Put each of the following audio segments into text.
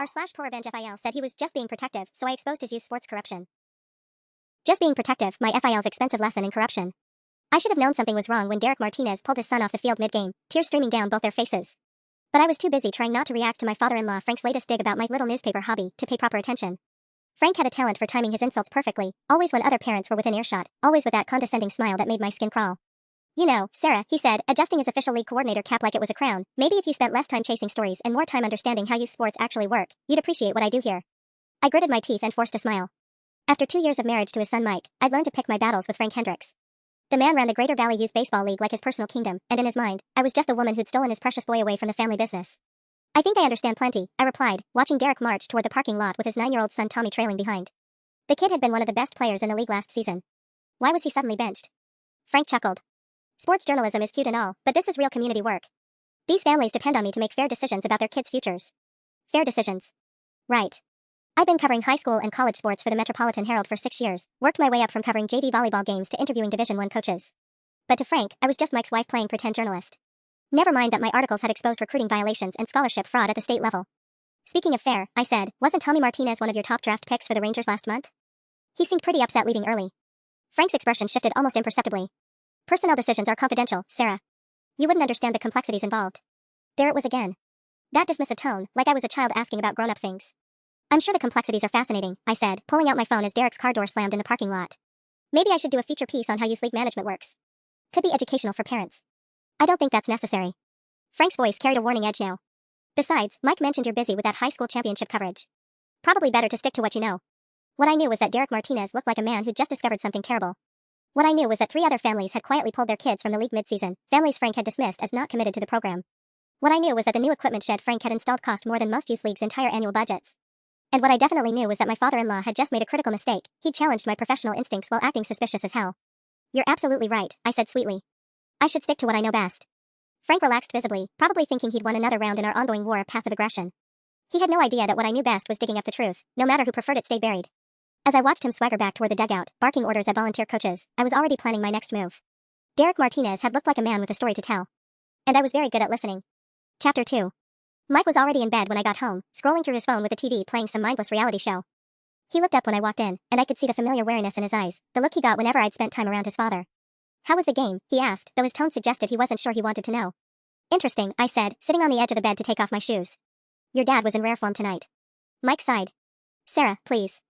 r/ProRevenge FIL said he was just being protective, so I exposed his youth sports corruption. Just being protective, my FIL's expensive lesson in corruption. I should have known something was wrong when Derek Martinez pulled his son off the field mid-game, tears streaming down both their faces. But I was too busy trying not to react to my father-in-law Frank's latest dig about my little newspaper hobby to pay proper attention. Frank had a talent for timing his insults perfectly, always when other parents were within earshot, always with that condescending smile that made my skin crawl. You know, Sarah, he said, adjusting his official league coordinator cap like it was a crown, maybe if you spent less time chasing stories and more time understanding how youth sports actually work, you'd appreciate what I do here. I gritted my teeth and forced a smile. After 2 years of marriage to his son Mike, I'd learned to pick my battles with Frank Hendricks. The man ran the Greater Valley Youth Baseball League like his personal kingdom, and in his mind, I was just the woman who'd stolen his precious boy away from the family business. I think I understand plenty, I replied, watching Derek march toward the parking lot with his 9-year-old son Tommy trailing behind. The kid had been one of the best players in the league last season. Why was he suddenly benched? Frank chuckled. Sports journalism is cute and all, but this is real community work. These families depend on me to make fair decisions about their kids' futures. Fair decisions. Right. I've been covering high school and college sports for the Metropolitan Herald for 6 years, worked my way up from covering JV volleyball games to interviewing Division I coaches. But to Frank, I was just Mike's wife playing pretend journalist. Never mind that my articles had exposed recruiting violations and scholarship fraud at the state level. Speaking of fair, I said, wasn't Tommy Martinez one of your top draft picks for the Rangers last month? He seemed pretty upset leaving early. Frank's expression shifted almost imperceptibly. Personnel decisions are confidential, Sarah. You wouldn't understand the complexities involved. There it was again. That dismissive tone, like I was a child asking about grown-up things. I'm sure the complexities are fascinating, I said, pulling out my phone as Derek's car door slammed in the parking lot. Maybe I should do a feature piece on how youth league management works. Could be educational for parents. I don't think that's necessary. Frank's voice carried a warning edge now. Besides, Mike mentioned you're busy with that high school championship coverage. Probably better to stick to what you know. What I knew was that Derek Martinez looked like a man who'd just discovered something terrible. What I knew was that 3 other families had quietly pulled their kids from the league mid-season, families Frank had dismissed as not committed to the program. What I knew was that the new equipment shed Frank had installed cost more than most youth leagues' entire annual budgets. And what I definitely knew was that my father-in-law had just made a critical mistake. He'd challenged my professional instincts while acting suspicious as hell. You're absolutely right, I said sweetly. I should stick to what I know best. Frank relaxed visibly, probably thinking he'd won another round in our ongoing war of passive aggression. He had no idea that what I knew best was digging up the truth, no matter who preferred it stay buried. As I watched him swagger back toward the dugout, barking orders at volunteer coaches, I was already planning my next move. Derek Martinez had looked like a man with a story to tell. And I was very good at listening. Chapter 2. Mike was already in bed when I got home, scrolling through his phone with the TV playing some mindless reality show. He looked up when I walked in, and I could see the familiar wariness in his eyes, the look he got whenever I'd spent time around his father. How was the game, he asked, though his tone suggested he wasn't sure he wanted to know. Interesting, I said, sitting on the edge of the bed to take off my shoes. Your dad was in rare form tonight. Mike sighed. Sarah, please.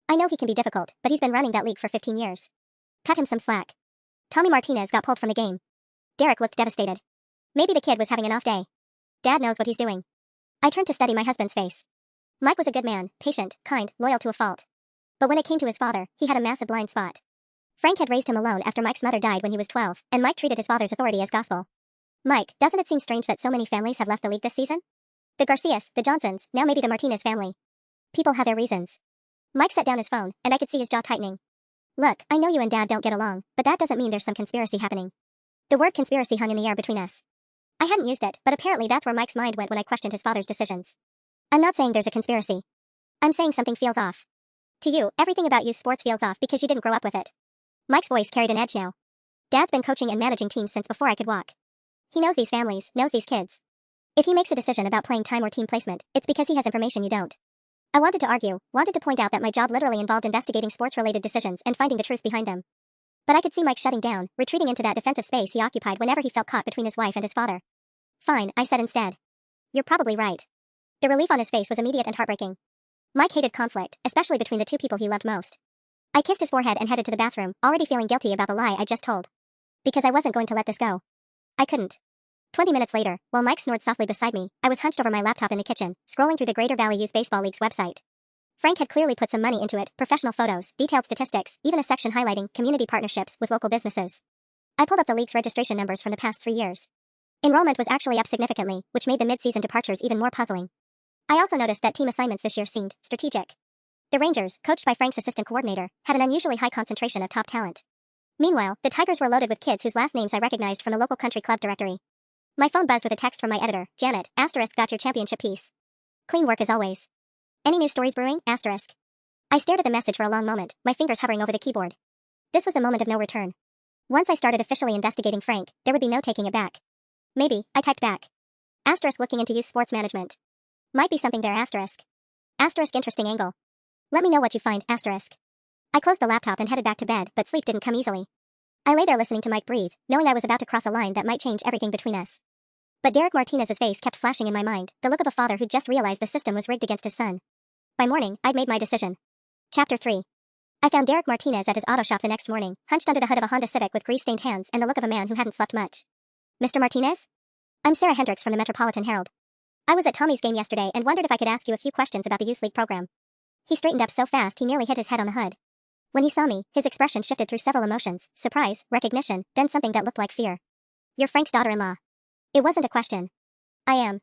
I know he can be difficult, but he's been running that league for 15 years. Cut him some slack. Tommy Martinez got pulled from the game. Derek looked devastated. Maybe the kid was having an off day. Dad knows what he's doing. I turned to study my husband's face. Mike was a good man, patient, kind, loyal to a fault. But when it came to his father, he had a massive blind spot. Frank had raised him alone after Mike's mother died when he was 12, and Mike treated his father's authority as gospel. Mike, doesn't it seem strange that so many families have left the league this season? The Garcias, the Johnsons, now maybe the Martinez family. People have their reasons. Mike set down his phone, and I could see his jaw tightening. Look, I know you and Dad don't get along, but that doesn't mean there's some conspiracy happening. The word conspiracy hung in the air between us. I hadn't used it, but apparently that's where Mike's mind went when I questioned his father's decisions. I'm not saying there's a conspiracy. I'm saying something feels off. To you, everything about youth sports feels off because you didn't grow up with it. Mike's voice carried an edge now. Dad's been coaching and managing teams since before I could walk. He knows these families, knows these kids. If he makes a decision about playing time or team placement, it's because he has information you don't. I wanted to argue, wanted to point out that my job literally involved investigating sports-related decisions and finding the truth behind them. But I could see Mike shutting down, retreating into that defensive space he occupied whenever he felt caught between his wife and his father. Fine, I said instead. You're probably right. The relief on his face was immediate and heartbreaking. Mike hated conflict, especially between the 2 people he loved most. I kissed his forehead and headed to the bathroom, already feeling guilty about the lie I just told. Because I wasn't going to let this go. I couldn't. 20 minutes later, while Mike snored softly beside me, I was hunched over my laptop in the kitchen, scrolling through the Greater Valley Youth Baseball League's website. Frank had clearly put some money into it, professional photos, detailed statistics, even a section highlighting community partnerships with local businesses. I pulled up the league's registration numbers from the past 3 years. Enrollment was actually up significantly, which made the mid-season departures even more puzzling. I also noticed that team assignments this year seemed strategic. The Rangers, coached by Frank's assistant coordinator, had an unusually high concentration of top talent. Meanwhile, the Tigers were loaded with kids whose last names I recognized from the local country club directory. My phone buzzed with a text from my editor, Janet, *, got your championship piece. Clean work as always. Any new stories brewing, *. I stared at the message for a long moment, my fingers hovering over the keyboard. This was the moment of no return. Once I started officially investigating Frank, there would be no taking it back. Maybe, I typed back. *, looking into youth sports management. Might be something there, *. Asterisk interesting angle. Let me know what you find, asterisk. I closed the laptop and headed back to bed, but sleep didn't come easily. I lay there listening to Mike breathe, knowing I was about to cross a line that might change everything between us. But Derek Martinez's face kept flashing in my mind, the look of a father who'd just realized the system was rigged against his son. By morning, I'd made my decision. Chapter 3. I found Derek Martinez at his auto shop the next morning, hunched under the hood of a Honda Civic with grease-stained hands and the look of a man who hadn't slept much. Mr. Martinez? I'm Sarah Hendricks from the Metropolitan Herald. I was at Tommy's game yesterday and wondered if I could ask you a few questions about the youth league program. He straightened up so fast he nearly hit his head on the hood. When he saw me, his expression shifted through several emotions: surprise, recognition, then something that looked like fear. You're Frank's daughter-in-law. It wasn't a question. I am.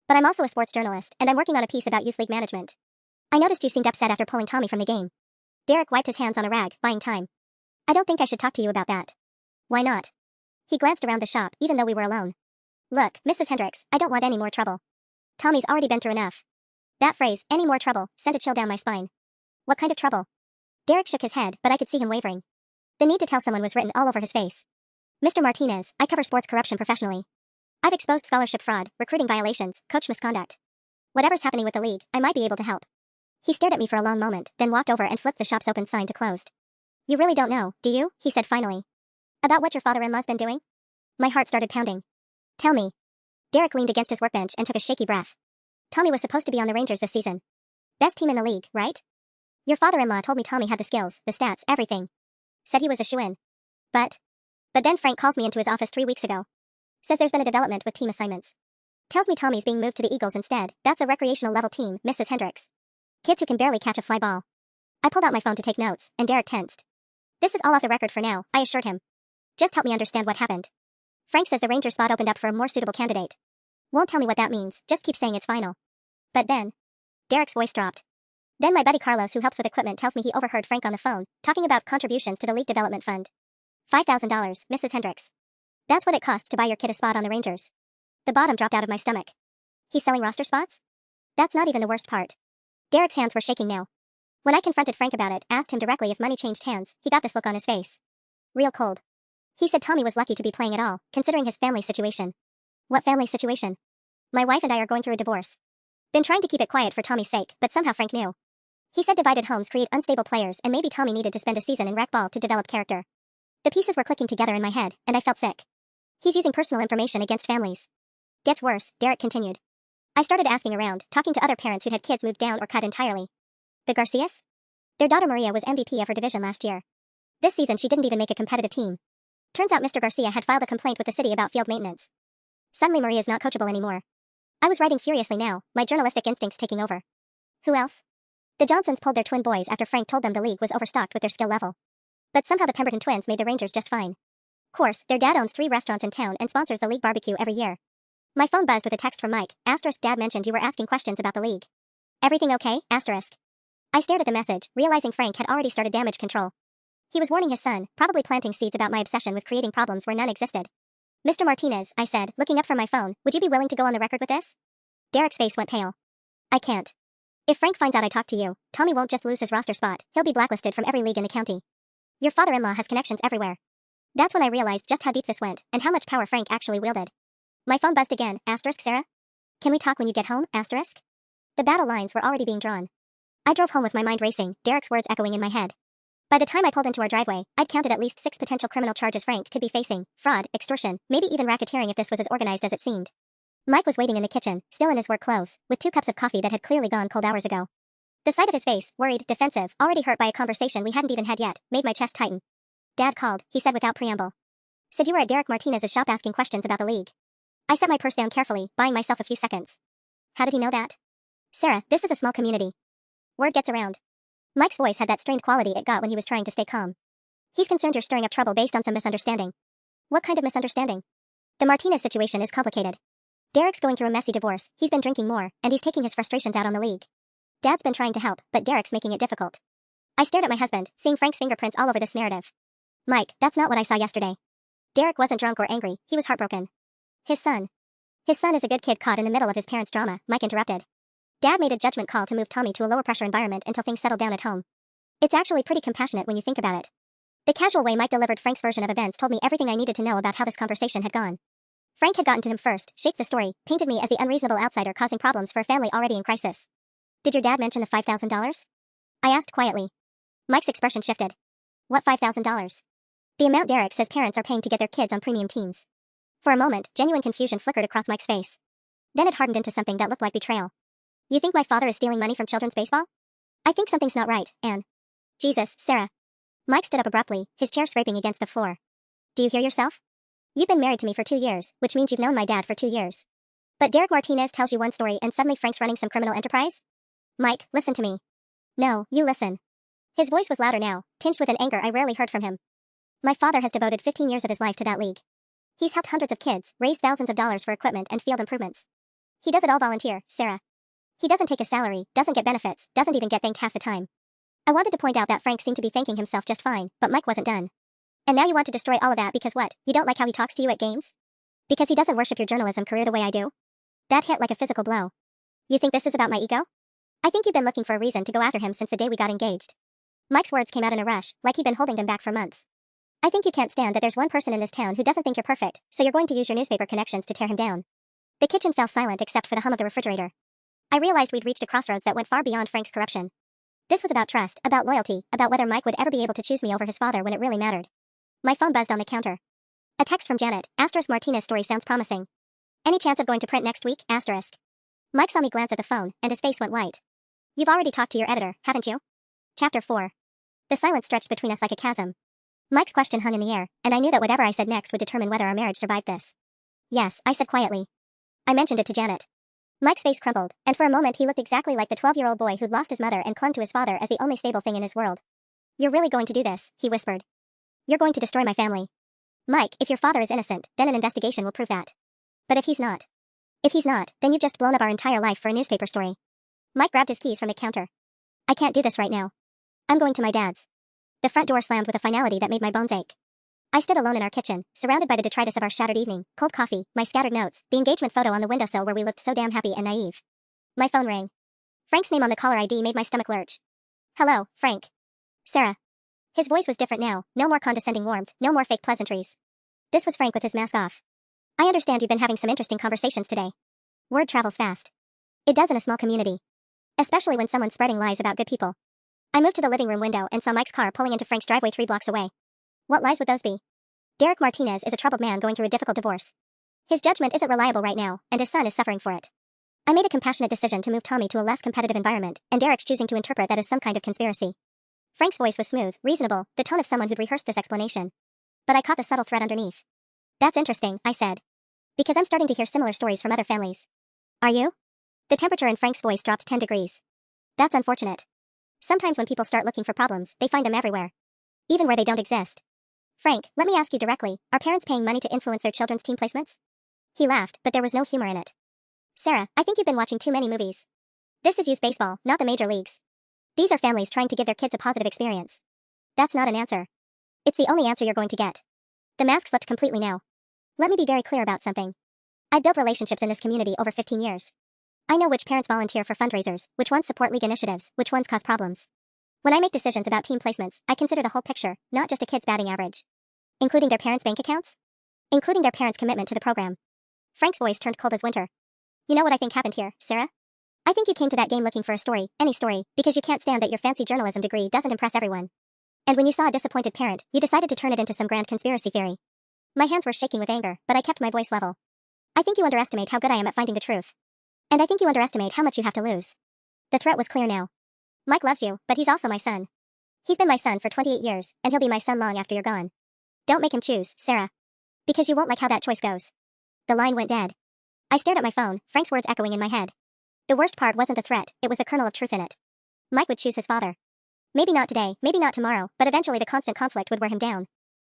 But I'm also a sports journalist, and I'm working on a piece about youth league management. I noticed you seemed upset after pulling Tommy from the game. Derek wiped his hands on a rag, buying time. I don't think I should talk to you about that. Why not? He glanced around the shop, even though we were alone. Look, Mrs. Hendricks, I don't want any more trouble. Tommy's already been through enough. That phrase, any more trouble, sent a chill down my spine. What kind of trouble? Derek shook his head, but I could see him wavering. The need to tell someone was written all over his face. Mr. Martinez, I cover sports corruption professionally. I've exposed scholarship fraud, recruiting violations, coach misconduct. Whatever's happening with the league, I might be able to help. He stared at me for a long moment, then walked over and flipped the shop's open sign to closed. You really don't know, do you? He said finally. About what your father-in-law's been doing? My heart started pounding. Tell me. Derek leaned against his workbench and took a shaky breath. Tommy was supposed to be on the Rangers this season. Best team in the league, right? Your father-in-law told me Tommy had the skills, the stats, everything. Said he was a shoo-in. But then Frank calls me into his office 3 weeks ago. Says there's been a development with team assignments. Tells me Tommy's being moved to the Eagles instead. That's a recreational level team, Mrs. Hendricks. Kids who can barely catch a fly ball. I pulled out my phone to take notes, and Derek tensed. This is all off the record for now, I assured him. Just help me understand what happened. Frank says the Ranger spot opened up for a more suitable candidate. Won't tell me what that means, just keep saying it's final. But then, Derek's voice dropped. Then my buddy Carlos, who helps with equipment, tells me he overheard Frank on the phone, talking about contributions to the league development fund. $5,000, Mrs. Hendricks. That's what it costs to buy your kid a spot on the Rangers. The bottom dropped out of my stomach. He's selling roster spots? That's not even the worst part. Derek's hands were shaking now. When I confronted Frank about it, asked him directly if money changed hands, he got this look on his face. Real cold. He said Tommy was lucky to be playing at all, considering his family situation. What family situation? My wife and I are going through a divorce. Been trying to keep it quiet for Tommy's sake, but somehow Frank knew. He said divided homes create unstable players and maybe Tommy needed to spend a season in rec ball to develop character. The pieces were clicking together in my head, and I felt sick. He's using personal information against families. Gets worse, Derek continued. I started asking around, talking to other parents who'd had kids moved down or cut entirely. The Garcias? Their daughter Maria was MVP of her division last year. This season she didn't even make a competitive team. Turns out Mr. Garcia had filed a complaint with the city about field maintenance. Suddenly Maria's not coachable anymore. I was writing furiously now, my journalistic instincts taking over. Who else? The Johnsons pulled their twin boys after Frank told them the league was overstocked with their skill level. But somehow the Pemberton twins made the Rangers just fine. Course, their dad owns 3 restaurants in town and sponsors the league barbecue every year. My phone buzzed with a text from Mike. Asterisk, Dad mentioned you were asking questions about the league. Everything okay? Asterisk. I stared at the message, realizing Frank had already started damage control. He was warning his son, probably planting seeds about my obsession with creating problems where none existed. Mr. Martinez, I said, looking up from my phone, would you be willing to go on the record with this? Derek's face went pale. I can't. If Frank finds out I talked to you, Tommy won't just lose his roster spot, he'll be blacklisted from every league in the county. Your father-in-law has connections everywhere. That's when I realized just how deep this went, and how much power Frank actually wielded. My phone buzzed again. Asterisk, Sarah? Can we talk when you get home? Asterisk. The battle lines were already being drawn. I drove home with my mind racing, Derek's words echoing in my head. By the time I pulled into our driveway, I'd counted at least 6 potential criminal charges Frank could be facing: fraud, extortion, maybe even racketeering if this was as organized as it seemed. Mike was waiting in the kitchen, still in his work clothes, with 2 cups of coffee that had clearly gone cold hours ago. The sight of his face, worried, defensive, already hurt by a conversation we hadn't even had yet, made my chest tighten. Dad called, he said without preamble. Said you were at Derek Martinez's shop asking questions about the league. I set my purse down carefully, buying myself a few seconds. How did he know that? Sarah, this is a small community. Word gets around. Mike's voice had that strained quality it got when he was trying to stay calm. He's concerned you're stirring up trouble based on some misunderstanding. What kind of misunderstanding? The Martinez situation is complicated. Derek's going through a messy divorce, he's been drinking more, and he's taking his frustrations out on the league. Dad's been trying to help, but Derek's making it difficult. I stared at my husband, seeing Frank's fingerprints all over this narrative. Mike, that's not what I saw yesterday. Derek wasn't drunk or angry, he was heartbroken. His son is a good kid caught in the middle of his parents' drama, Mike interrupted. Dad made a judgment call to move Tommy to a lower pressure environment until things settled down at home. It's actually pretty compassionate when you think about it. The casual way Mike delivered Frank's version of events told me everything I needed to know about how this conversation had gone. Frank had gotten to him first, shaped the story, painted me as the unreasonable outsider causing problems for a family already in crisis. Did your dad mention the $5,000? I asked quietly. Mike's expression shifted. What $5,000? The amount Derek says parents are paying to get their kids on premium teams. For a moment, genuine confusion flickered across Mike's face. Then it hardened into something that looked like betrayal. You think my father is stealing money from children's baseball? I think something's not right, Anne. Jesus, Sarah. Mike stood up abruptly, his chair scraping against the floor. Do you hear yourself? You've been married to me for 2 years, which means you've known my dad for 2 years. But Derek Martinez tells you one story and suddenly Frank's running some criminal enterprise? Mike, listen to me. No, you listen. His voice was louder now, tinged with an anger I rarely heard from him. My father has devoted 15 years of his life to that league. He's helped hundreds of kids, raised thousands of dollars for equipment and field improvements. He does it all volunteer, Sarah. He doesn't take a salary, doesn't get benefits, doesn't even get thanked half the time. I wanted to point out that Frank seemed to be thanking himself just fine, but Mike wasn't done. And now you want to destroy all of that because what, you don't like how he talks to you at games? Because he doesn't worship your journalism career the way I do? That hit like a physical blow. You think this is about my ego? I think you've been looking for a reason to go after him since the day we got engaged. Mike's words came out in a rush, like he'd been holding them back for months. I think you can't stand that there's one person in this town who doesn't think you're perfect, so you're going to use your newspaper connections to tear him down. The kitchen fell silent except for the hum of the refrigerator. I realized we'd reached a crossroads that went far beyond Frank's corruption. This was about trust, about loyalty, about whether Mike would ever be able to choose me over his father when it really mattered. My phone buzzed on the counter. A text from Janet, ** Martinez story sounds promising. Any chance of going to print next week, **. Mike saw me glance at the phone, and his face went white. You've already talked to your editor, haven't you? Chapter 4. The silence stretched between us like a chasm. Mike's question hung in the air, and I knew that whatever I said next would determine whether our marriage survived this. Yes, I said quietly. I mentioned it to Janet. Mike's face crumbled, and for a moment he looked exactly like the 12-year-old boy who'd lost his mother and clung to his father as the only stable thing in his world. You're really going to do this, he whispered. You're going to destroy my family. Mike, if your father is innocent, then an investigation will prove that. But if he's not, then you've just blown up our entire life for a newspaper story. Mike grabbed his keys from the counter. I can't do this right now. I'm going to my dad's. The front door slammed with a finality that made my bones ache. I stood alone in our kitchen, surrounded by the detritus of our shattered evening, cold coffee, my scattered notes, the engagement photo on the windowsill where we looked so damn happy and naive. My phone rang. Frank's name on the caller ID made my stomach lurch. Hello, Frank. Sarah. His voice was different now, no more condescending warmth, no more fake pleasantries. This was Frank with his mask off. I understand you've been having some interesting conversations today. Word travels fast. It does in a small community. Especially when someone's spreading lies about good people. I moved to the living room window and saw Mike's car pulling into Frank's driveway 3 blocks away. What lies would those be? Derek Martinez is a troubled man going through a difficult divorce. His judgment isn't reliable right now, and his son is suffering for it. I made a compassionate decision to move Tommy to a less competitive environment, and Derek's choosing to interpret that as some kind of conspiracy. Frank's voice was smooth, reasonable, the tone of someone who'd rehearsed this explanation. But I caught the subtle thread underneath. That's interesting, I said. Because I'm starting to hear similar stories from other families. Are you? The temperature in Frank's voice dropped 10 degrees. That's unfortunate. Sometimes when people start looking for problems, they find them everywhere. Even where they don't exist. Frank, let me ask you directly, are parents paying money to influence their children's team placements? He laughed, but there was no humor in it. Sarah, I think you've been watching too many movies. This is youth baseball, not the major leagues. These are families trying to give their kids a positive experience. That's not an answer. It's the only answer you're going to get. The mask slipped completely now. Let me be very clear about something. I've built relationships in this community over 15 years. I know which parents volunteer for fundraisers, which ones support league initiatives, which ones cause problems. When I make decisions about team placements, I consider the whole picture, not just a kid's batting average. Including their parents' bank accounts? Including their parents' commitment to the program. Frank's voice turned cold as winter. You know what I think happened here, Sarah? I think you came to that game looking for a story, any story, because you can't stand that your fancy journalism degree doesn't impress everyone. And when you saw a disappointed parent, you decided to turn it into some grand conspiracy theory. My hands were shaking with anger, but I kept my voice level. I think you underestimate how good I am at finding the truth. And I think you underestimate how much you have to lose. The threat was clear now. Mike loves you, but he's also my son. He's been my son for 28 years, and he'll be my son long after you're gone. Don't make him choose, Sarah. Because you won't like how that choice goes. The line went dead. I stared at my phone, Frank's words echoing in my head. The worst part wasn't the threat, it was the kernel of truth in it. Mike would choose his father. Maybe not today, maybe not tomorrow, but eventually the constant conflict would wear him down.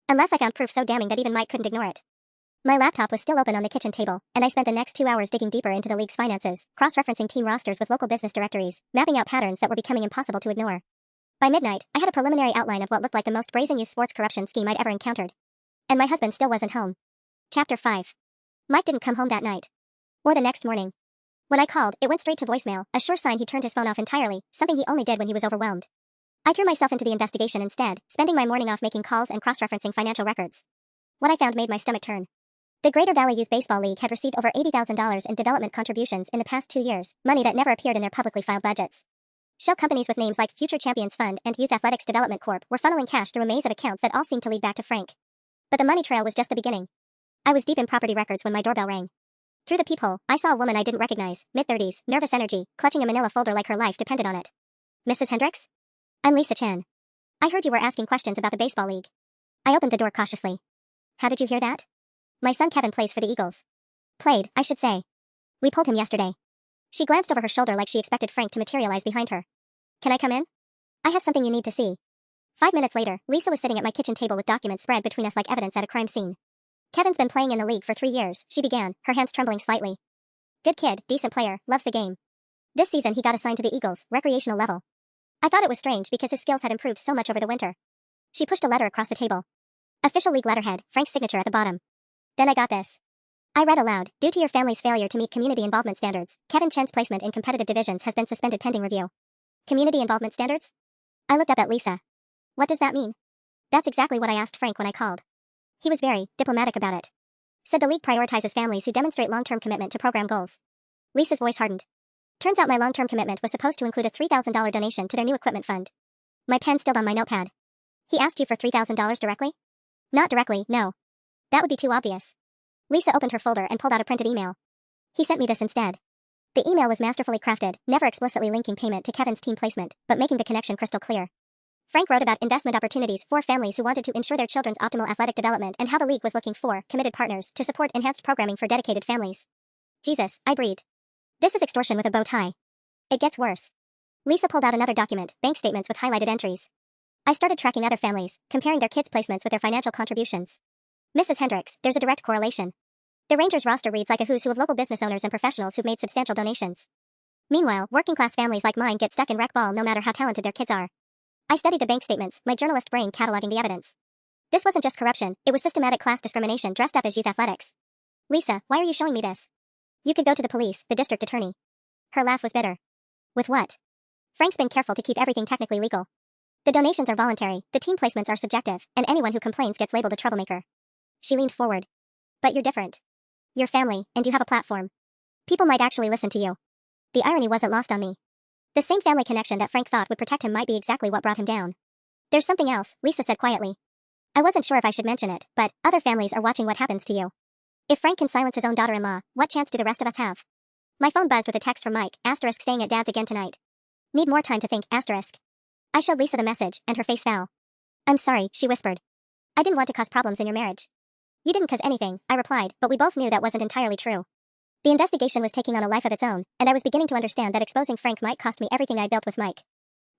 Unless I found proof so damning that even Mike couldn't ignore it. My laptop was still open on the kitchen table, and I spent the next 2 hours digging deeper into the league's finances, cross-referencing team rosters with local business directories, mapping out patterns that were becoming impossible to ignore. By midnight, I had a preliminary outline of what looked like the most brazen youth sports corruption scheme I'd ever encountered. And my husband still wasn't home. Chapter 5. Mike didn't come home that night. Or the next morning. When I called, it went straight to voicemail, a sure sign he turned his phone off entirely, something he only did when he was overwhelmed. I threw myself into the investigation instead, spending my morning off making calls and cross-referencing financial records. What I found made my stomach turn. The Greater Valley Youth Baseball League had received over $80,000 in development contributions in the past 2 years, money that never appeared in their publicly filed budgets. Shell companies with names like Future Champions Fund and Youth Athletics Development Corp. Were funneling cash through a maze of accounts that all seemed to lead back to Frank. But the money trail was just the beginning. I was deep in property records when my doorbell rang. Through the peephole, I saw a woman I didn't recognize, mid-30s, nervous energy, clutching a manila folder like her life depended on it. Mrs. Hendricks? I'm Lisa Chan. I heard you were asking questions about the baseball league. I opened the door cautiously. How did you hear that? My son Kevin plays for the Eagles. Played, I should say. We pulled him yesterday. She glanced over her shoulder like she expected Frank to materialize behind her. Can I come in? I have something you need to see. 5 minutes later, Lisa was sitting at my kitchen table with documents spread between us like evidence at a crime scene. Kevin's been playing in the league for 3 years, she began, her hands trembling slightly. Good kid, decent player, loves the game. This season he got assigned to the Eagles, recreational level. I thought it was strange because his skills had improved so much over the winter. She pushed a letter across the table. Official league letterhead, Frank's signature at the bottom. Then I got this. I read aloud, due to your family's failure to meet community involvement standards, Kevin Chen's placement in competitive divisions has been suspended pending review. Community involvement standards? I looked up at Lisa. What does that mean? That's exactly what I asked Frank when I called. He was very diplomatic about it. Said the league prioritizes families who demonstrate long-term commitment to program goals. Lisa's voice hardened. Turns out my long-term commitment was supposed to include a $3,000 donation to their new equipment fund. My pen stilled on my notepad. He asked you for $3,000 directly? Not directly, no. That would be too obvious. Lisa opened her folder and pulled out a printed email. He sent me this instead. The email was masterfully crafted, never explicitly linking payment to Kevin's team placement, but making the connection crystal clear. Frank wrote about investment opportunities for families who wanted to ensure their children's optimal athletic development and how the league was looking for committed partners to support enhanced programming for dedicated families. Jesus, I breathed. This is extortion with a bow tie. It gets worse. Lisa pulled out another document, bank statements with highlighted entries. I started tracking other families, comparing their kids' placements with their financial contributions. Mrs. Hendricks, there's a direct correlation. The Rangers roster reads like a who's who of local business owners and professionals who've made substantial donations. Meanwhile, working-class families like mine get stuck in rec ball no matter how talented their kids are. I studied the bank statements, my journalist brain cataloging the evidence. This wasn't just corruption, it was systematic class discrimination dressed up as youth athletics. Lisa, why are you showing me this? You could go to the police, the district attorney. Her laugh was bitter. With what? Frank's been careful to keep everything technically legal. The donations are voluntary, the team placements are subjective, and anyone who complains gets labeled a troublemaker. She leaned forward. But you're different. You're family, and you have a platform. People might actually listen to you. The irony wasn't lost on me. The same family connection that Frank thought would protect him might be exactly what brought him down. There's something else, Lisa said quietly. I wasn't sure if I should mention it, but other families are watching what happens to you. If Frank can silence his own daughter-in-law, what chance do the rest of us have? My phone buzzed with a text from Mike, asterisk staying at Dad's again tonight. Need more time to think, asterisk. I showed Lisa the message, and her face fell. I'm sorry, she whispered. I didn't want to cause problems in your marriage. You didn't cause anything, I replied, but we both knew that wasn't entirely true. The investigation was taking on a life of its own, and I was beginning to understand that exposing Frank might cost me everything I built with Mike.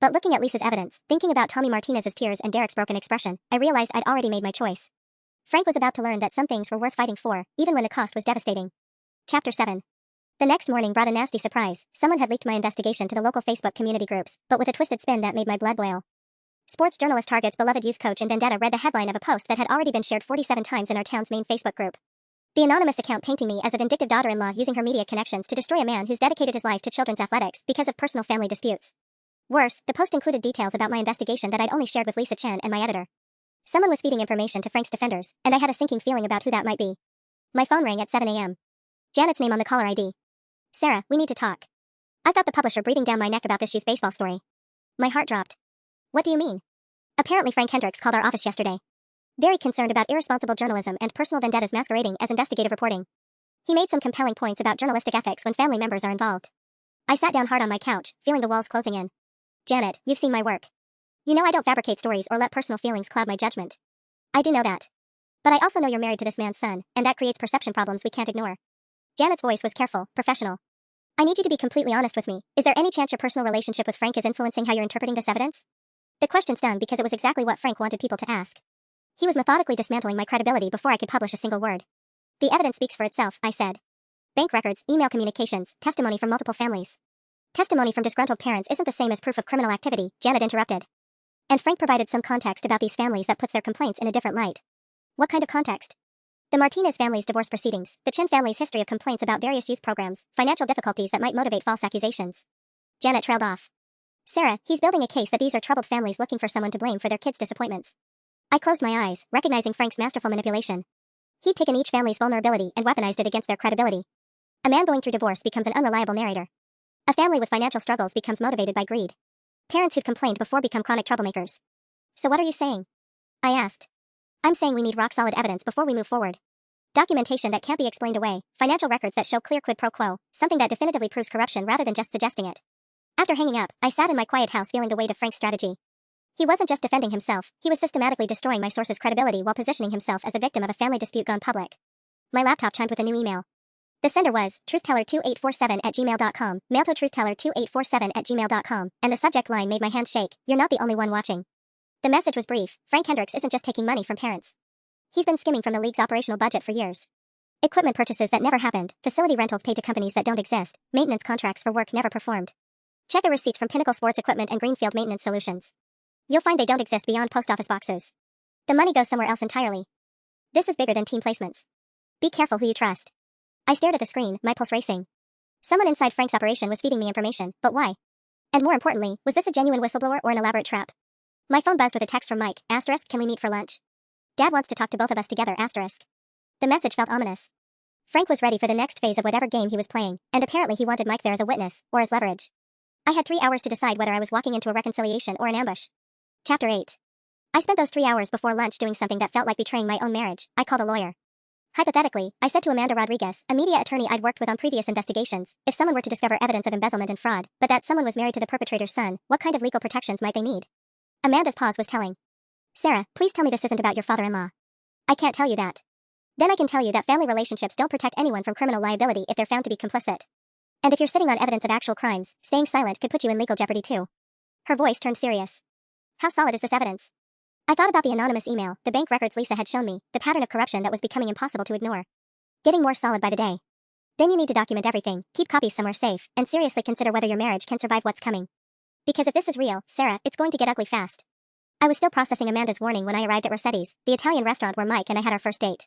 But looking at Lisa's evidence, thinking about Tommy Martinez's tears and Derek's broken expression, I realized I'd already made my choice. Frank was about to learn that some things were worth fighting for, even when the cost was devastating. Chapter 7. The next morning brought a nasty surprise. Someone had leaked my investigation to the local Facebook community groups, but with a twisted spin that made my blood boil. Sports journalist targets beloved youth coach in vendetta read the headline of a post that had already been shared 47 times in our town's main Facebook group. The anonymous account painting me as a vindictive daughter-in-law using her media connections to destroy a man who's dedicated his life to children's athletics because of personal family disputes. Worse, the post included details about my investigation that I'd only shared with Lisa Chen and my editor. Someone was feeding information to Frank's defenders, and I had a sinking feeling about who that might be. My phone rang at 7 a.m. Janet's name on the caller ID. Sarah, we need to talk. I've got the publisher breathing down my neck about this youth baseball story. My heart dropped. What do you mean? Apparently Frank Hendricks called our office yesterday. Very concerned about irresponsible journalism and personal vendettas masquerading as investigative reporting. He made some compelling points about journalistic ethics when family members are involved. I sat down hard on my couch, feeling the walls closing in. Janet, you've seen my work. You know I don't fabricate stories or let personal feelings cloud my judgment. I do know that. But I also know you're married to this man's son, and that creates perception problems we can't ignore. Janet's voice was careful, professional. I need you to be completely honest with me. Is there any chance your personal relationship with Frank is influencing how you're interpreting this evidence? The question stung because it was exactly what Frank wanted people to ask. He was methodically dismantling my credibility before I could publish a single word. The evidence speaks for itself, I said. Bank records, email communications, testimony from multiple families. Testimony from disgruntled parents isn't the same as proof of criminal activity, Janet interrupted. And Frank provided some context about these families that puts their complaints in a different light. What kind of context? The Martinez family's divorce proceedings, the Chin family's history of complaints about various youth programs, financial difficulties that might motivate false accusations. Janet trailed off. Sarah, he's building a case that these are troubled families looking for someone to blame for their kids' disappointments. I closed my eyes, recognizing Frank's masterful manipulation. He'd taken each family's vulnerability and weaponized it against their credibility. A man going through divorce becomes an unreliable narrator. A family with financial struggles becomes motivated by greed. Parents who'd complained before become chronic troublemakers. So what are you saying? I asked. I'm saying we need rock-solid evidence before we move forward. Documentation that can't be explained away, financial records that show clear quid pro quo, something that definitively proves corruption rather than just suggesting it. After hanging up, I sat in my quiet house feeling the weight of Frank's strategy. He wasn't just defending himself, he was systematically destroying my source's credibility while positioning himself as the victim of a family dispute gone public. My laptop chimed with a new email. The sender was truthteller2847@gmail.com, mail to truthteller2847@gmail.com, and the subject line made my hands shake. You're not the only one watching. The message was brief. Frank Hendricks isn't just taking money from parents. He's been skimming from the league's operational budget for years. Equipment purchases that never happened, facility rentals paid to companies that don't exist, maintenance contracts for work never performed. Check the receipts from Pinnacle Sports Equipment and Greenfield Maintenance Solutions. You'll find they don't exist beyond post office boxes. The money goes somewhere else entirely. This is bigger than team placements. Be careful who you trust. I stared at the screen, my pulse racing. Someone inside Frank's operation was feeding me information, but why? And more importantly, was this a genuine whistleblower or an elaborate trap? My phone buzzed with a text from Mike, *, can we meet for lunch? Dad wants to talk to both of us together, *. The message felt ominous. Frank was ready for the next phase of whatever game he was playing, and apparently he wanted Mike there as a witness, or as leverage. I had 3 hours to decide whether I was walking into a reconciliation or an ambush. Chapter 8. I spent those 3 hours before lunch doing something that felt like betraying my own marriage. I called a lawyer. Hypothetically, I said to Amanda Rodriguez, a media attorney I'd worked with on previous investigations, if someone were to discover evidence of embezzlement and fraud, but that someone was married to the perpetrator's son, what kind of legal protections might they need? Amanda's pause was telling. Sarah, please tell me this isn't about your father-in-law. I can't tell you that. Then I can tell you that family relationships don't protect anyone from criminal liability if they're found to be complicit. And if you're sitting on evidence of actual crimes, staying silent could put you in legal jeopardy too. Her voice turned serious. How solid is this evidence? I thought about the anonymous email, the bank records Lisa had shown me, the pattern of corruption that was becoming impossible to ignore. Getting more solid by the day. Then you need to document everything, keep copies somewhere safe, and seriously consider whether your marriage can survive what's coming. Because if this is real, Sarah, it's going to get ugly fast. I was still processing Amanda's warning when I arrived at Rossetti's, the Italian restaurant where Mike and I had our first date.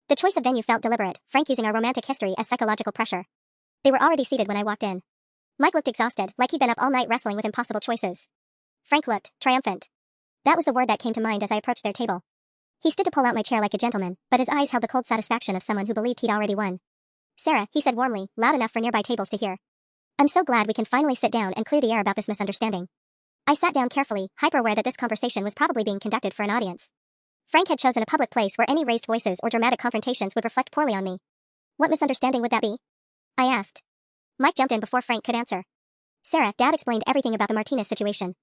The choice of venue felt deliberate, Frank using our romantic history as psychological pressure. They were already seated when I walked in. Mike looked exhausted, like he'd been up all night wrestling with impossible choices. Frank looked triumphant. That was the word that came to mind as I approached their table. He stood to pull out my chair like a gentleman, but his eyes held the cold satisfaction of someone who believed he'd already won. Sarah, he said warmly, loud enough for nearby tables to hear. I'm so glad we can finally sit down and clear the air about this misunderstanding. I sat down carefully, hyper-aware that this conversation was probably being conducted for an audience. Frank had chosen a public place where any raised voices or dramatic confrontations would reflect poorly on me. What misunderstanding would that be? I asked. Mike jumped in before Frank could answer. Sarah, Dad explained everything about the Martinez situation.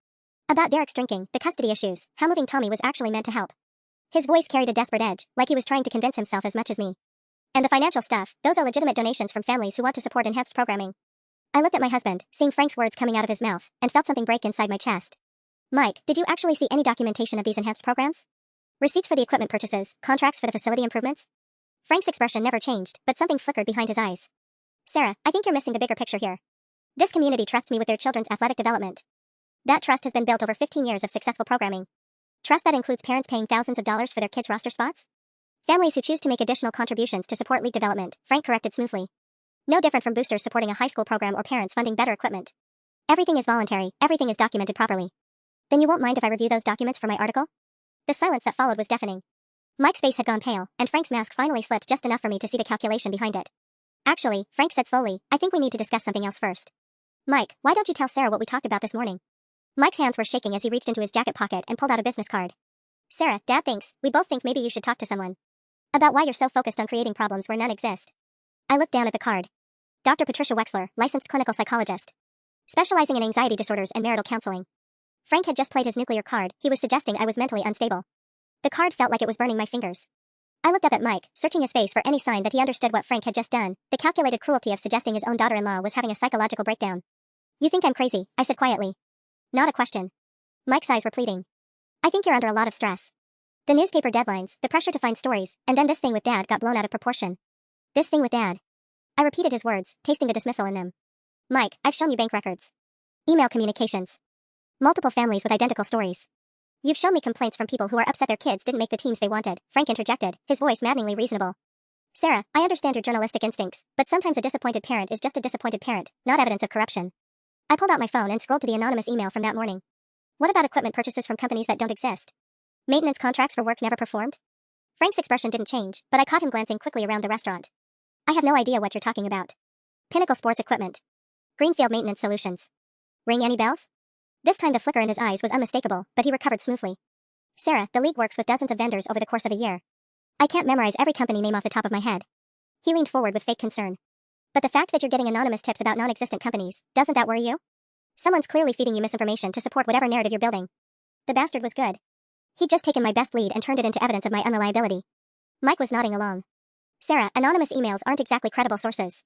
About Derek's drinking, the custody issues, how moving Tommy was actually meant to help. His voice carried a desperate edge, like he was trying to convince himself as much as me. And the financial stuff, those are legitimate donations from families who want to support enhanced programming. I looked at my husband, seeing Frank's words coming out of his mouth, and felt something break inside my chest. Mike, did you actually see any documentation of these enhanced programs? Receipts for the equipment purchases, contracts for the facility improvements? Frank's expression never changed, but something flickered behind his eyes. Sarah, I think you're missing the bigger picture here. This community trusts me with their children's athletic development. That trust has been built over 15 years of successful programming. Trust that includes parents paying thousands of dollars for their kids' roster spots? Families who choose to make additional contributions to support league development, Frank corrected smoothly. No different from boosters supporting a high school program or parents funding better equipment. Everything is voluntary, everything is documented properly. Then you won't mind if I review those documents for my article? The silence that followed was deafening. Mike's face had gone pale, and Frank's mask finally slipped just enough for me to see the calculation behind it. Actually, Frank said slowly, I think we need to discuss something else first. Mike, why don't you tell Sarah what we talked about this morning? Mike's hands were shaking as he reached into his jacket pocket and pulled out a business card. Sarah, Dad thinks, we both think maybe you should talk to someone. About why you're so focused on creating problems where none exist. I looked down at the card. Dr. Patricia Wexler, licensed clinical psychologist. Specializing in anxiety disorders and marital counseling. Frank had just played his nuclear card, he was suggesting I was mentally unstable. The card felt like it was burning my fingers. I looked up at Mike, searching his face for any sign that he understood what Frank had just done, the calculated cruelty of suggesting his own daughter-in-law was having a psychological breakdown. You think I'm crazy, I said quietly. Not a question. Mike's eyes were pleading. I think you're under a lot of stress. The newspaper deadlines, the pressure to find stories, and then this thing with Dad got blown out of proportion. This thing with Dad. I repeated his words, tasting the dismissal in them. Mike, I've shown you bank records. Email communications. Multiple families with identical stories. You've shown me complaints from people who are upset their kids didn't make the teams they wanted, Frank interjected, his voice maddeningly reasonable. Sarah, I understand your journalistic instincts, but sometimes a disappointed parent is just a disappointed parent, not evidence of corruption. I pulled out my phone and scrolled to the anonymous email from that morning. What about equipment purchases from companies that don't exist? Maintenance contracts for work never performed? Frank's expression didn't change, but I caught him glancing quickly around the restaurant. I have no idea what you're talking about. Pinnacle Sports Equipment. Greenfield Maintenance Solutions. Ring any bells? This time the flicker in his eyes was unmistakable, but he recovered smoothly. Sarah, the league works with dozens of vendors over the course of a year. I can't memorize every company name off the top of my head. He leaned forward with fake concern. But the fact that you're getting anonymous tips about non-existent companies, doesn't that worry you? Someone's clearly feeding you misinformation to support whatever narrative you're building. The bastard was good. He'd just taken my best lead and turned it into evidence of my unreliability. Mike was nodding along. Sarah, anonymous emails aren't exactly credible sources.